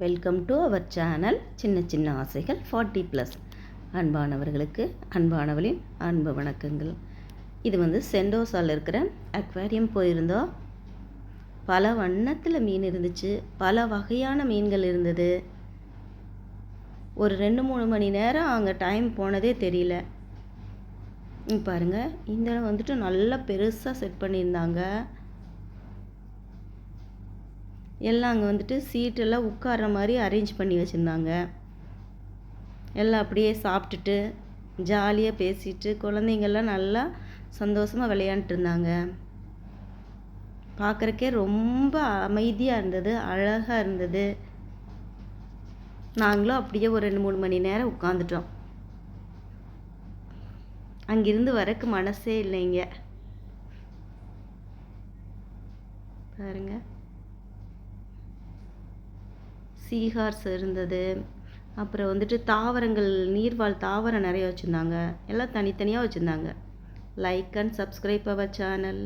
Welcome to our channel சின்ன சின்ன ஆசைகள் 40+. அன்பானவர்களுக்கு அன்பானவளின் அன்பு வணக்கங்கள். இது சென்டோசாவில் இருக்கிற அக்வாரியம் போயிருந்தோம். பல வண்ணத்தில் மீன் இருந்துச்சு, பல வகையான மீன்கள் இருந்தது. ஒரு 2-3 மணி நேரம் அங்கே டைம் போனதே தெரியல. பாருங்கள், இந்த நல்லா பெருசாக செட் பண்ணியிருந்தாங்க. எல்லாம் அங்கே சீட்டெல்லாம் உட்கார்ற மாதிரி அரேஞ்ச் பண்ணி வச்சுருந்தாங்க. எல்லாம் அப்படியே சாப்பிட்டுட்டு ஜாலியாக பேசிட்டு குழந்தைங்கள்லாம் நல்லா சந்தோஷமாக விளையாண்டுட்டு இருந்தாங்க. பார்க்குறக்கே ரொம்ப அமைதியாக இருந்தது, அழகாக இருந்தது. நாங்களும் அப்படியே ஒரு 2-3 மணி நேரம் உட்காந்துட்டோம். அங்கிருந்து வரக்கு மனசே இல்லைங்க. பாருங்க, சீஹார்ஸ் இருந்தது. அப்புறம் தாவரங்கள், நீர்வாழ் தாவரம் நிறைய வச்சுருந்தாங்க. எல்லாம் தனித்தனியாக வச்சுருந்தாங்க. Like and subscribe our channel.